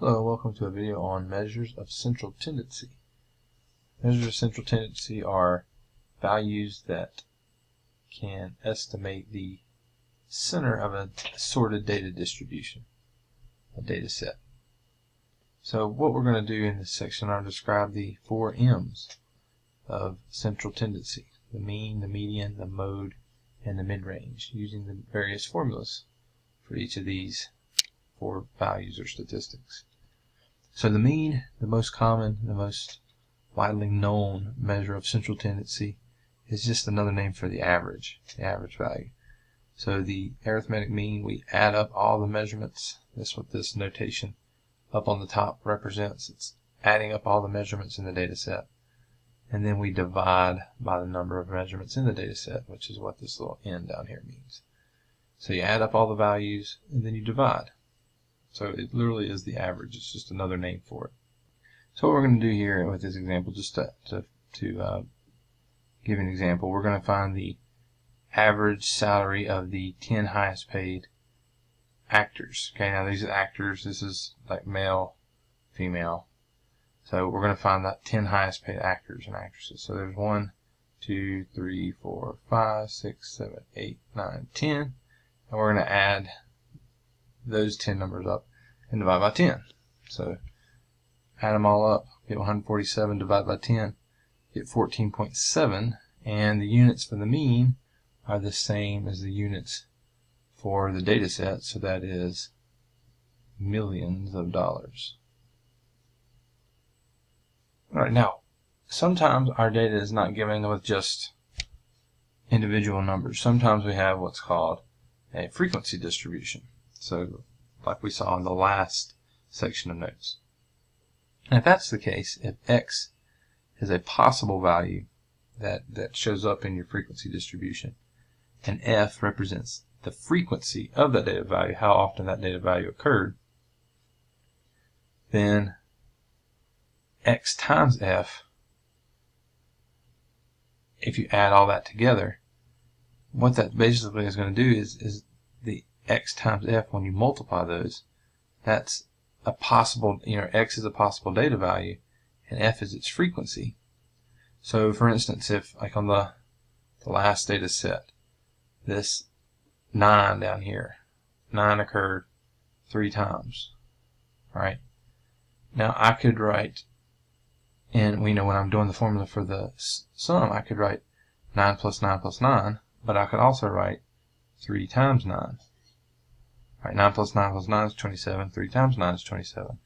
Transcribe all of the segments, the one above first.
Hello, welcome to a video on measures of central tendency. Measures of central tendency are values that can estimate the center of a sorted data distribution, a data set. So what we're going to do in this section are describe the 4 M's of central tendency: the mean, the median, the mode, and the midrange, using the various formulas for each of these 4 values or statistics. So the mean, the most common, the most widely known measure of central tendency, is just another name for the average value. So the arithmetic mean, we add up all the measurements. That's what this notation up on the top represents. It's adding up all the measurements in the data set. And then we divide by the number of measurements in the data set, which is what this little n down here means. So you add up all the values and then you divide. So it literally is the average. It's just another name for it. So what we're going to do here with this example, just to give an example, we're going to find the average salary of the 10 highest paid actors. Okay, now these are actors. This is like male, female. So we're going to find that 10 highest paid actors and actresses. So there's 1, 2, 3, 4, 5, 6, 7, 8, 9, 10. And we're going to add those 10 numbers up and divide by 10. So add them all up, get 147, divide by 10, get 14.7, and the units for the mean are the same as the units for the data set, so that is millions of dollars. Alright, now sometimes our data is not given with just individual numbers. Sometimes we have what's called a frequency distribution. So, like we saw in the last section of notes. And if that's the case, if x is a possible value that shows up in your frequency distribution, and f represents the frequency of that data value, how often that data value occurred, then x times f, if you add all that together, what that basically is going to do is the x times f, when you multiply those, that's a possible, x is a possible data value and f is its frequency. So for instance, if like on the last data set, this 9 down here, 9 occurred 3 times, right? Now I could write, and we know when I'm doing the formula for the sum, I could write 9 plus 9 plus 9, but I could also write 3 times 9. Right, 9 plus 9 plus 9 is 27. 3 times 9 is 27.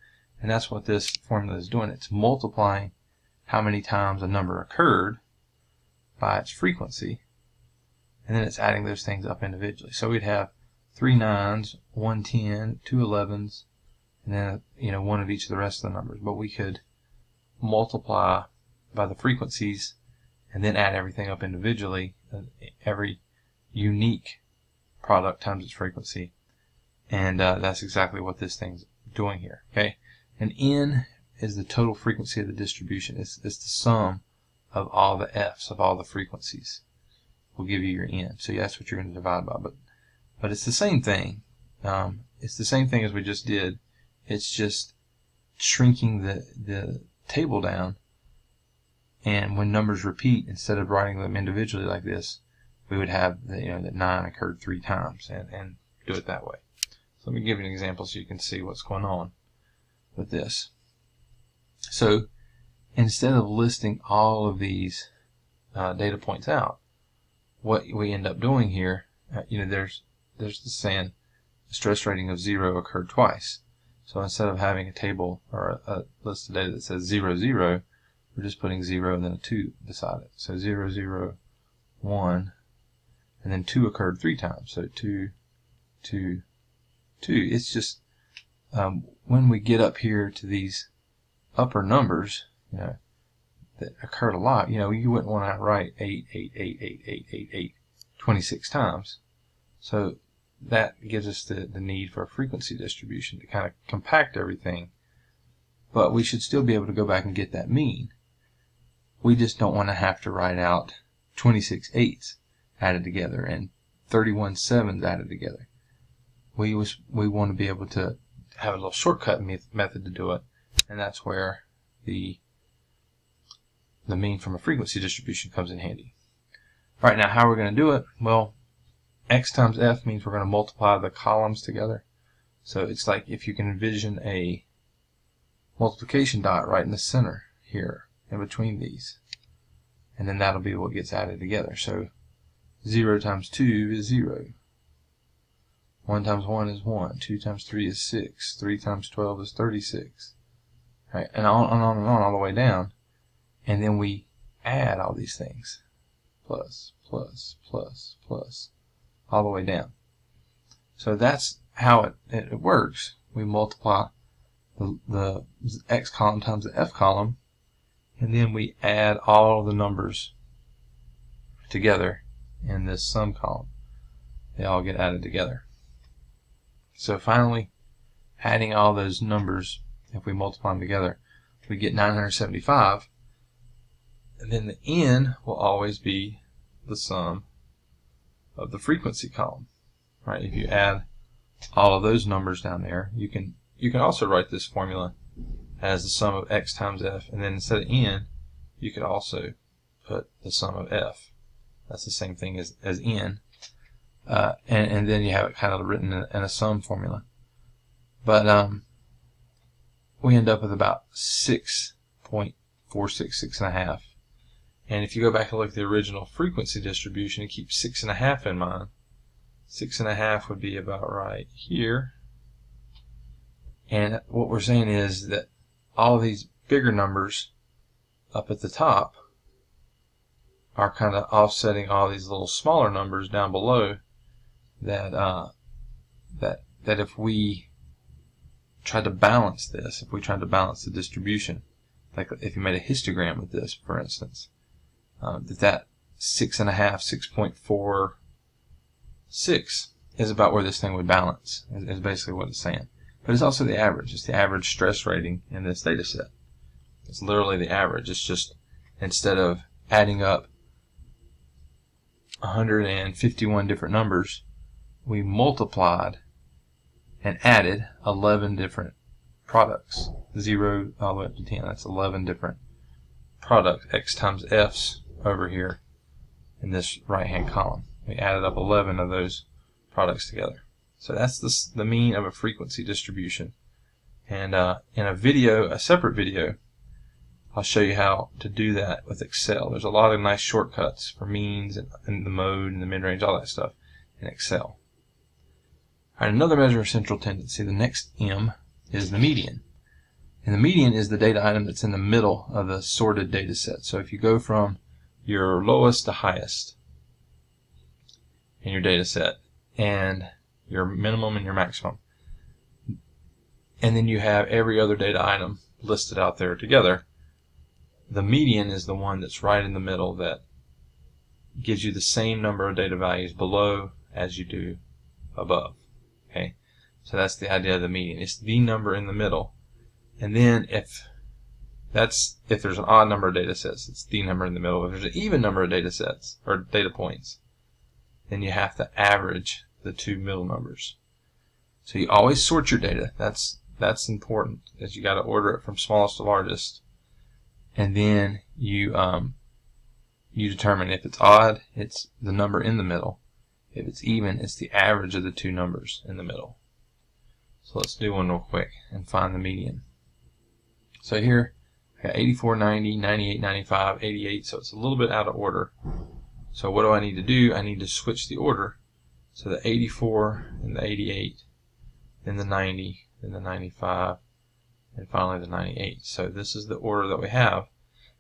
And that's what this formula is doing. It's multiplying how many times a number occurred by its frequency, and then it's adding those things up individually. So we'd have 3 9s, 1 10, 2 11s, and then one of each of the rest of the numbers. But we could multiply by the frequencies and then add everything up individually, every unique product times its frequency. And that's exactly what this thing's doing here. Okay, and n is the total frequency of the distribution. It's the sum of all the f's of all the frequencies will give you your n. So that's what you're going to divide by. But it's the same thing. It's the same thing as we just did. It's just shrinking the table down. And when numbers repeat, instead of writing them individually like this, we would have that 9 occurred 3 times and do it that way. Let me give you an example so you can see what's going on with this. So instead of listing all of these data points out, what we end up doing here, there's the saying, the stress rating of 0 occurred twice. So instead of having a table or a list of data that says 0 0, we're just putting 0 and then a 2 beside it. So 0 0 1, and then 2 occurred 3 times. So 2 2 2. It's just when we get up here to these upper numbers, that occurred a lot. You wouldn't want to write 8 8 8 8 8 8 8 26 times. So that gives us the need for a frequency distribution to kind of compact everything. But we should still be able to go back and get that mean. We just don't want to have to write out 26 8s added together and 31 7s added together. We want to be able to have a little shortcut method to do it, and that's where the mean from a frequency distribution comes in handy. All right, now how we're going to do it? Well, x times f means we're going to multiply the columns together. So it's like if you can envision a multiplication dot right in the center here, in between these. And then that'll be what gets added together. So 0 times 2 is 0. 1 times 1 is 1. 2 times 3 is 6. 3 times 12 is 36. Right? And on and on and on all the way down. And then we add all these things. Plus, plus, plus, plus. All the way down. So that's how it works. We multiply the x column times the f column, and then we add all of the numbers together in this sum column. They all get added together. So finally, adding all those numbers, if we multiply them together, we get 975, and then the n will always be the sum of the frequency column. Right? If you add all of those numbers down there, you can also write this formula as the sum of x times f, and then instead of n, you could also put the sum of f. That's the same thing as n, and then you have it kind of written in a sum formula. But we end up with about 6.466 6.5. And if you go back and look at the original frequency distribution and keep 6.5 in mind, 6.5 would be about right here. And what we're saying is that all these bigger numbers up at the top are kind of offsetting all these little smaller numbers down below. That if we tried to balance this, if we tried to balance the distribution, like if you made a histogram with this, for instance, that 6.5, 6.46 is about where this thing would balance, is basically what it's saying. But it's also the average. It's the average stress rating in this data set. It's literally the average. It's just, instead of adding up 151 different numbers, we multiplied and added 11 different products. 0 all the way up to 10. That's 11 different products. X times F's over here in this right-hand column. We added up 11 of those products together. So that's the mean of a frequency distribution. And in a video, a separate video, I'll show you how to do that with Excel. There's a lot of nice shortcuts for means and the mode and the mid-range, all that stuff in Excel. All right, another measure of central tendency, the next M, is the median. And the median is the data item that's in the middle of the sorted data set. So if you go from your lowest to highest in your data set, and your minimum and your maximum, and then you have every other data item listed out there together, the median is the one that's right in the middle, that gives you the same number of data values below as you do above. Okay, so that's the idea of the median. It's the number in the middle, and then if there's an odd number of data sets, it's the number in the middle. If there's an even number of data sets or data points, then you have to average the two middle numbers. So you always sort your data. That's important, is you got to order it from smallest to largest, and then you determine if it's odd, it's the number in the middle. If it's even, it's the average of the two numbers in the middle. So let's do one real quick and find the median. So here I got 84, 90, 98, 95, 88. So it's a little bit out of order. So what do I need to do? I need to switch the order. So the 84 and the 88, then the 90, then the 95, and finally the 98. So this is the order that we have.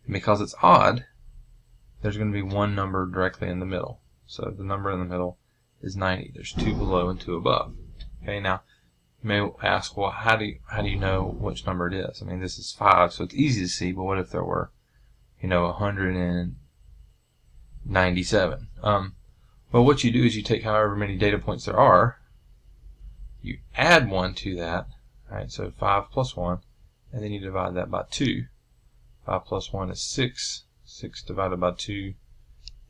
And because it's odd, there's going to be one number directly in the middle. So the number in the middle is 90. There's two below and two above. Okay, now you may ask, well, how do you know which number it is? I mean, this is 5, so it's easy to see, but what if there were, 197? Well, what you do is you take however many data points there are, you add 1 to that, right? So 5 plus 1, and then you divide that by 2. 5 plus 1 is 6. 6 divided by 2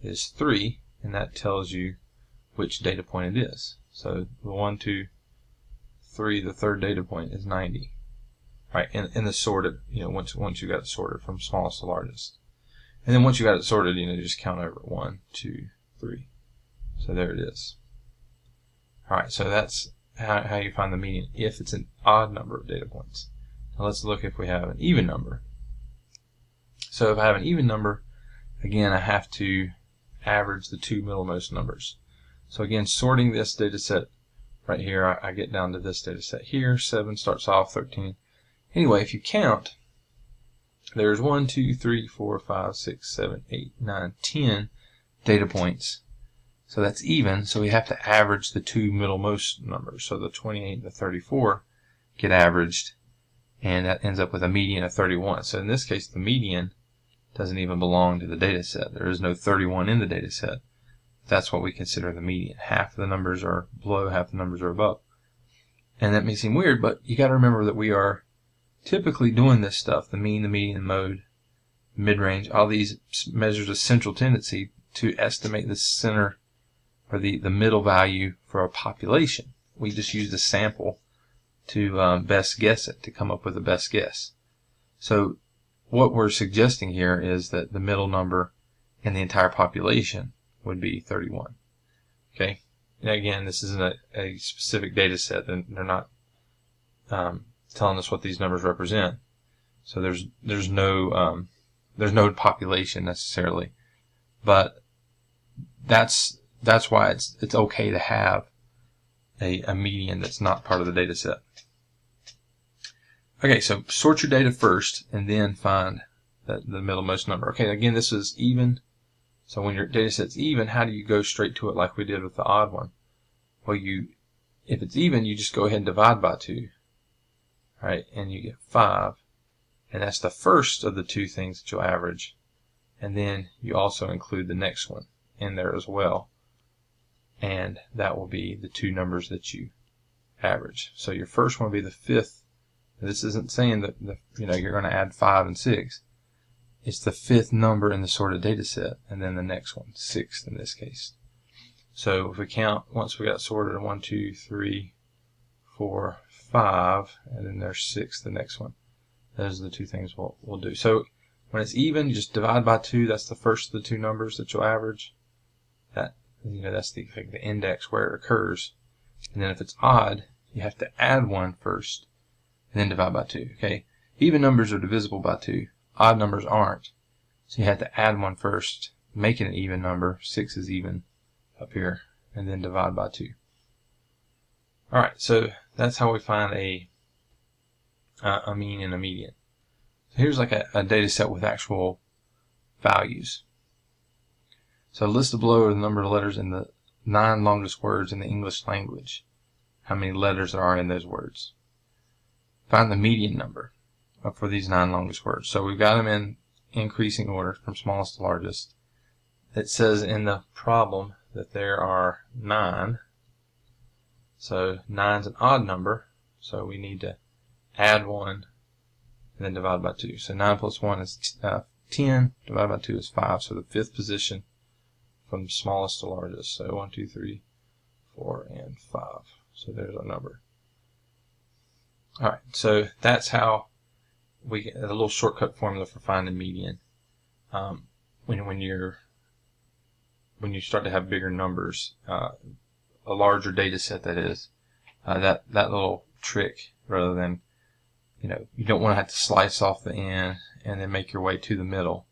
is 3, and that tells you which data point it is. So the 1, 2, 3, the third data point, is 90. Right, in the sorted, once you got it sorted from smallest to largest. And then once you got it sorted, just count over 1, 2, 3. So there it is. Alright, so that's how you find the median if it's an odd number of data points. Now let's look if we have an even number. So if I have an even number, again, I have to average the two middlemost numbers. So again, sorting this data set right here, I get down to this data set here. 7 starts off, 13. Anyway, if you count, there's 1, 2, 3, 4, 5, 6, 7, 8, 9, 10 data points. So that's even, so we have to average the two middlemost numbers. So the 28 and the 34 get averaged, and that ends up with a median of 31. So in this case, the median doesn't even belong to the data set. There is no 31 in the data set. That's what we consider the median. Half of the numbers are below, half the numbers are above. And that may seem weird, but you got to remember that we are typically doing this stuff, the mean, the median, the mode, mid-range, all these measures of central tendency to estimate the center or the middle value for a population. We just use the sample to best guess it, to come up with the best guess. So what we're suggesting here is that the middle number in the entire population would be 31. Okay. Now again, this isn't a specific data set, and they're not telling us what these numbers represent. So there's no population necessarily, but that's why it's okay to have a median that's not part of the data set. Okay, so sort your data first and then find the middlemost number. Okay, again, this is even. So when your data set's even, how do you go straight to it like we did with the odd one? Well, if it's even, you just go ahead and divide by 2. Right, and you get 5. And that's the first of the two things that you'll average. And then you also include the next one in there as well. And that will be the two numbers that you average. So your first one will be the fifth. This isn't saying that you're going to add 5 and 6. It's the fifth number in the sorted data set, and then the next one, 6th in this case. So if we count, once we got sorted, 1, 2, 3, 4, 5, and then there's 6, the next one. Those are the two things we'll do. So when it's even, you just divide by 2. That's the first of the two numbers that you'll average. That's the index where it occurs. And then if it's odd, you have to add 1 first, and then divide by 2. Okay, even numbers are divisible by 2. Odd numbers aren't. So you have to add 1 first, make it an even number. 6 is even up here, and then divide by 2. Alright, so that's how we find a mean and a median. So here's like a data set with actual values. So listed below are the number of letters in the 9 longest words in the English language. How many letters there are in those words. Find the median number for these 9 longest words. So we've got them in increasing order from smallest to largest. It says in the problem that there are 9. So 9 is an odd number, so we need to add 1 and then divide by 2. So 9 plus 1 is 10, divided by 2 is 5, so the 5th position from smallest to largest. So 1, 2, 3, 4, and 5. So there's our number. Alright, so that's how we get a little shortcut formula for finding median. When you start to have bigger numbers, a larger data set that is, that little trick, rather than, you don't want to have to slice off the end and then make your way to the middle.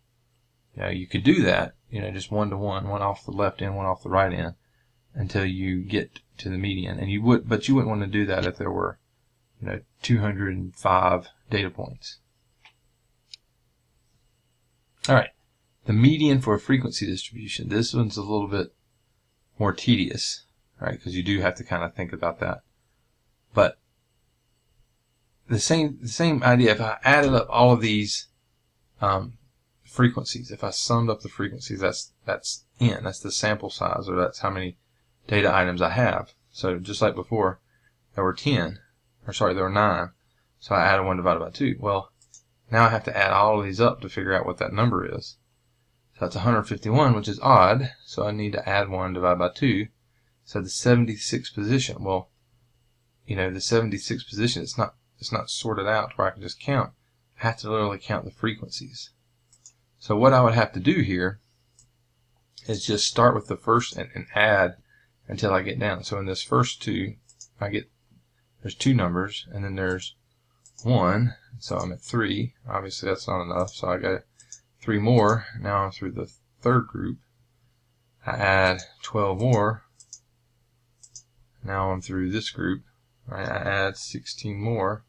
You could do that, just 1 to 1, one off the left end, one off the right end, until you get to the median. But you wouldn't want to do that if there were, 205 data points. Alright, the median for a frequency distribution. This one's a little bit more tedious, right? Because you do have to kind of think about that. But the same idea. If I added up all of these frequencies, if I summed up the frequencies, that's n. That's the sample size, or that's how many data items I have. So just like before, there were 10, or sorry, there were 9. So I added 1 divided by 2. Well, now I have to add all of these up to figure out what that number is. So that's 151, which is odd. So I need to add 1 divided by 2. So the 76th position. Well, the 76th position, it's not sorted out where I can just count. I have to literally count the frequencies. So what I would have to do here is just start with the first and add until I get down. So in this first two, there's two numbers, and then there's 1, so I'm at 3. Obviously that's not enough, so I got 3 more. Now I'm through the third group. I add 12 more. Now I'm through this group. Right, I add 16 more.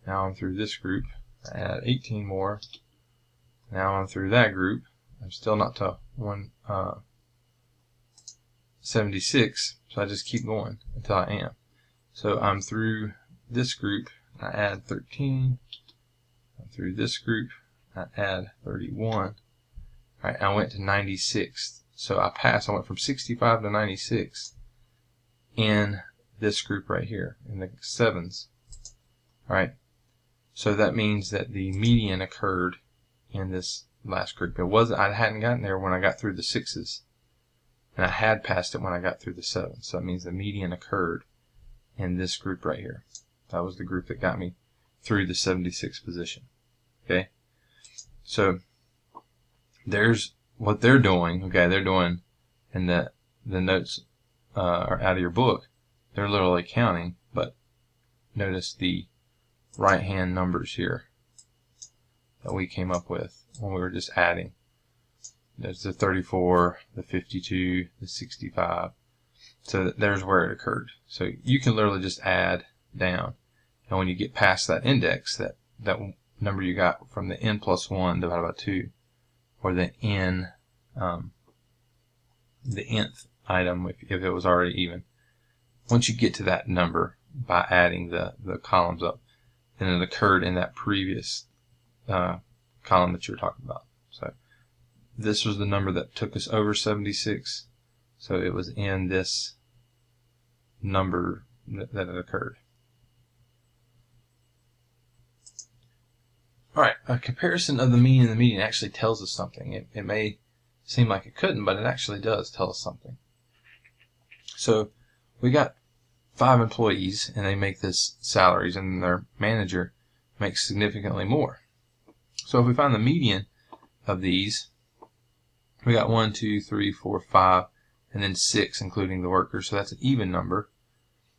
Now I'm through this group. I add 18 more. Now I'm through that group. I'm still not to 176, so I just keep going until I am. So I'm through this group. I add 13. I'm through this group. I add 31. Alright, I went to 96. So I passed. I went from 65 to 96 in this group right here, in the 7s. Alright, so that means that the median occurred in this last group. I hadn't gotten there when I got through the 6s, and I had passed it when I got through the 7s. So that means the median occurred in this group right here. That was the group that got me through the 76th position. Okay, so there's what they're doing. Okay, they're doing, and the notes are out of your book. They're literally counting, but notice the right hand numbers here that we came up with when we were just adding. There's the 34, the 52, the 65. So there's where it occurred. So you can literally just add down, and when you get past that index, that number you got from the n plus 1 divided by 2, or the n, the nth item if it was already even. Once you get to that number by adding the columns up, then it occurred in that previous column that you were talking about. So this was the number that took us over 76. So it was in this number that it occurred. Alright, a comparison of the mean and the median actually tells us something. It may seem like it couldn't, but it actually does tell us something. So we got 5 employees, and they make this salaries, and their manager makes significantly more. So if we find the median of these, we got 1, 2, 3, 4, 5, and then 6 including the workers. So that's an even number.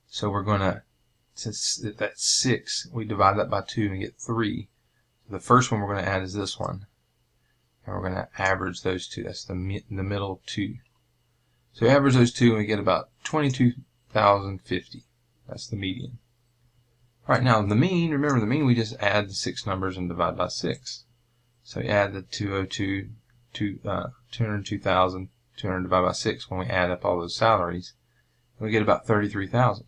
So we're going to, since that's 6, we divide that by 2 and get 3. So the first one we're going to add is this one, and we're going to average those two. That's the middle 2. So we average those two and we get about 22,050. That's the median. Alright, now the mean, remember the mean, we just add the 6 numbers and divide by 6. So we add the 202,200 divided by 6 when we add up all those salaries, and we get about 33,000.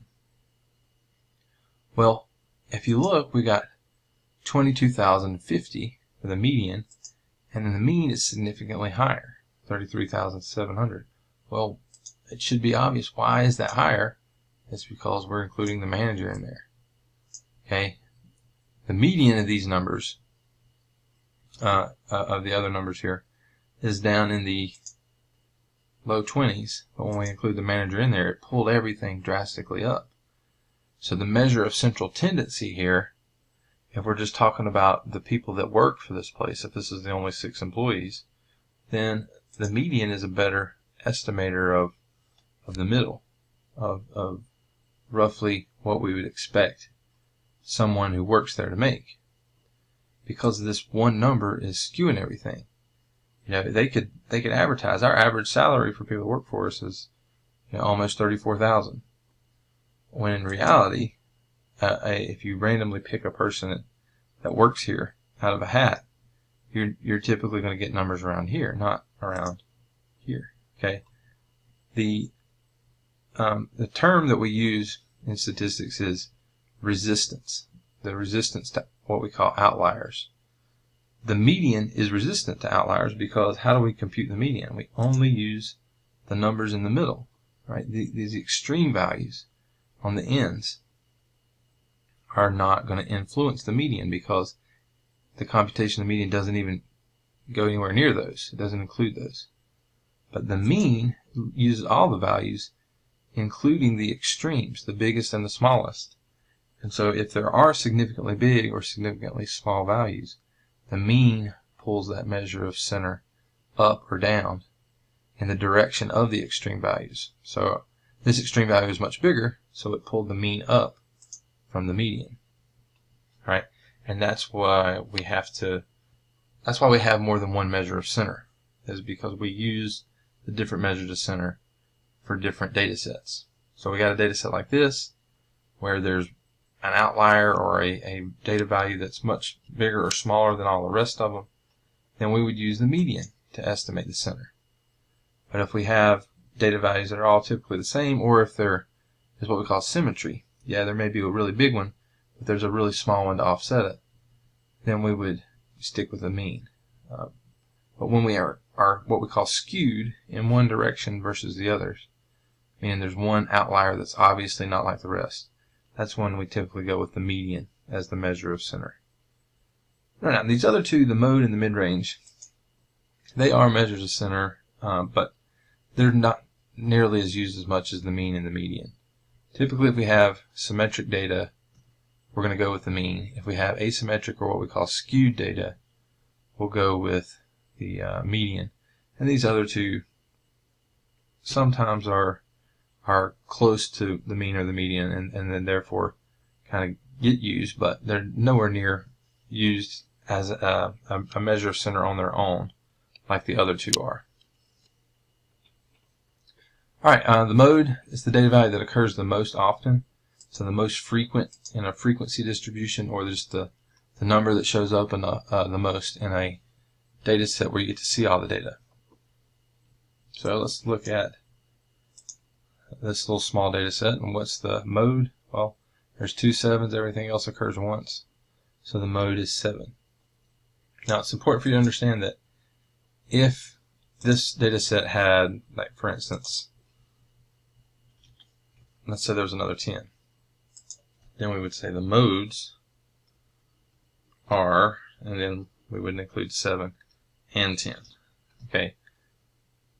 Well, if you look, we got 22,050 for the median, and then the mean is significantly higher, 33,700. Well, it should be obvious. Why is that higher? It's because we're including the manager in there. Okay, the median of these numbers, of the other numbers here, is down in the low 20s, but when we include the manager in there, it pulled everything drastically up. So the measure of central tendency here, if we're just talking about the people that work for this place, if this is the only 6 employees, then the median is a better estimator of the middle, of roughly what we would expect someone who works there to make, because this one number is skewing everything. They could advertise our average salary for people who work for us is almost 34,000, when in reality, if you randomly pick a person that works here out of a hat, you're typically going to get numbers around here, not around here. Okay, the term that we use in statistics is resistance. The resistance to what we call outliers. The median is resistant to outliers because how do we compute the median? We only use the numbers in the middle, right? These extreme values on the ends are not going to influence the median because the computation of the median doesn't even go anywhere near those. It doesn't include those. But the mean uses all the values including the extremes, the biggest and the smallest. And so if there are significantly big or significantly small values, the mean pulls that measure of center up or down in the direction of the extreme values. So this extreme value is much bigger, so it pulled the mean up from the median. Right? And that's why we have more than one measure of center, is because we use the different measures of center for different data sets. So we got a data set like this, where there's an outlier or a data value that's much bigger or smaller than all the rest of them, then we would use the median to estimate the center. But if we have data values that are all typically the same, or if there is what we call symmetry, yeah, there may be a really big one, but there's a really small one to offset it, then we would stick with the mean. But when we are what we call skewed in one direction versus the others, meaning there's one outlier that's obviously not like the rest, that's when we typically go with the median as the measure of center. Now, these other two, the mode and the mid-range, they are measures of center, but they're not nearly as used as much as the mean and the median. Typically, if we have symmetric data, we're going to go with the mean. If we have asymmetric or what we call skewed data, we'll go with the median. And these other two sometimes are close to the mean or the median, and then therefore kind of get used, but they're nowhere near used as a measure of center on their own like the other two are. Alright, the mode is the data value that occurs the most often, so the most frequent in a frequency distribution, or just the number that shows up in the most in a data set where you get to see all the data. So let's look at this little small data set, and what's the mode? Well, there's 2 7s, everything else occurs once, so the mode is 7. Now it's important for you to understand that if this data set had, like for instance, let's say there was another 10, then we would say the modes are, and then we would include 7 and 10. Okay,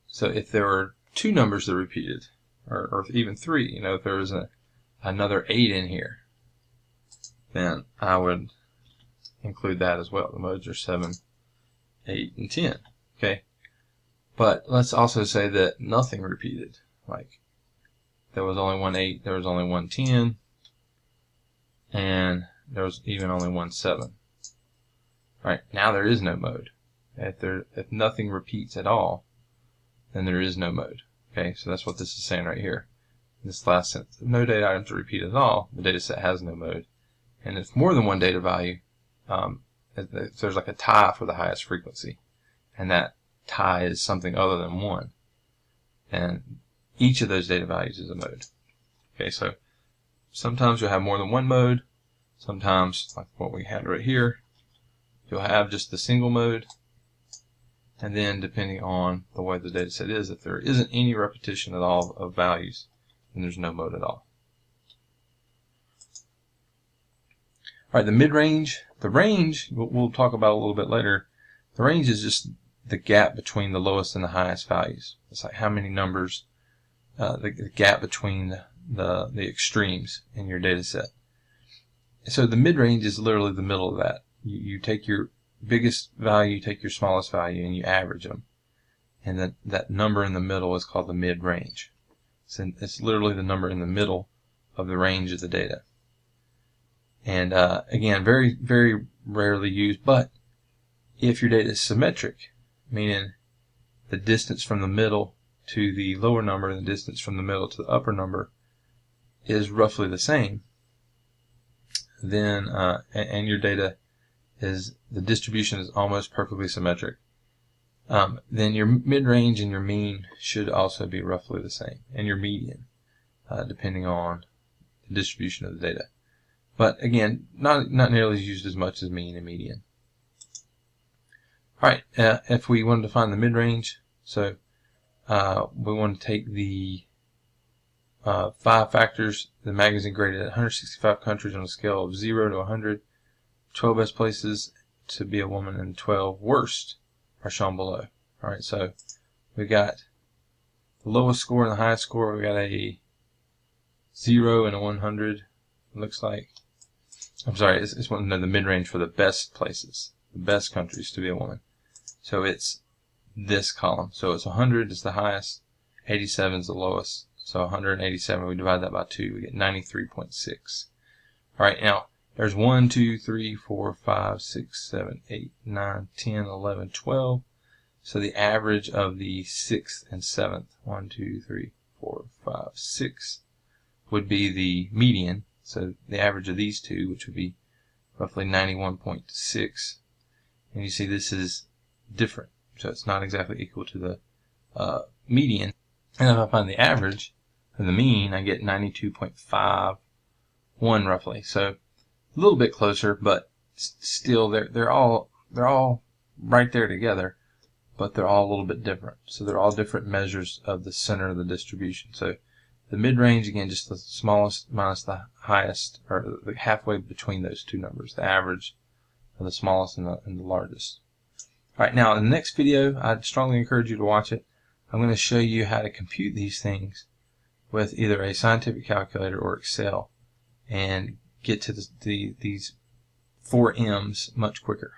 so if there were 2 numbers that repeated, or even 3, if there was another 8 in here, then I would include that as well. The modes are 7, 8, and 10. Okay, but let's also say that nothing repeated, like there was only one 8, there was only one 10, and there was even only one 7. Right, now there is no mode. If nothing repeats at all, then there is no mode. Okay, so that's what this is saying right here. In this last sentence, if no data items are repeated at all, the data set has no mode. And if more than one data value, if there's like a tie for the highest frequency, and that tie is something other than 1, then each of those data values is a mode. Okay, so sometimes you'll have more than one mode. Sometimes, like what we had right here, you'll have just the single mode. And then, depending on the way the data set is, if there isn't any repetition at all of values, then there's no mode at all. Alright, the mid-range. The range, we'll talk about a little bit later. The range is just the gap between the lowest and the highest values. It's like how many numbers, the gap between the extremes in your data set. So the mid-range is literally the middle of that. You take your biggest value, you take your smallest value, and you average them. And that number in the middle is called the mid-range. So it's literally the number in the middle of the range of the data. And again, very, very rarely used, but if your data is symmetric, meaning the distance from the middle to the lower number and the distance from the middle to the upper number is roughly the same, then and your data is, the distribution is almost perfectly symmetric, then your mid-range and your mean should also be roughly the same, and your median, depending on the distribution of the data. But again, not nearly used as much as mean and median. Alright, if we wanted to find the mid-range, so we want to take the 5 factors the magazine graded at 165 countries on a scale of 0 to 100. 12 best places to be a woman and 12 worst are shown below. Alright, so we got the lowest score and the highest score. We got a 0 and a 100, looks like. I'm sorry, it's one of the mid-range for the best places, the best countries to be a woman. So it's this column. So it's 100 is the highest, 87 is the lowest. So 187, we divide that by 2, we get 93.6. All right, now there's 1, 2, 3, 4, 5, 6, 7, 8, 9, 10, 11, 12. So the average of the 6th and 7th, 1, 2, 3, 4, 5, 6, would be the median. So the average of these two, which would be roughly 91.6. And you see this is different. So it's not exactly equal to the median. And if I find the average of the mean, I get 92.51 roughly. So a little bit closer, but still they're all right there together, but they're all a little bit different. So they're all different measures of the center of the distribution. So the mid-range, again, just the smallest minus the highest, or the halfway between those two numbers, the average of the smallest and the largest. All right, now in the next video, I'd strongly encourage you to watch it. I'm going to show you how to compute these things with either a scientific calculator or Excel and get to these 4 M's much quicker.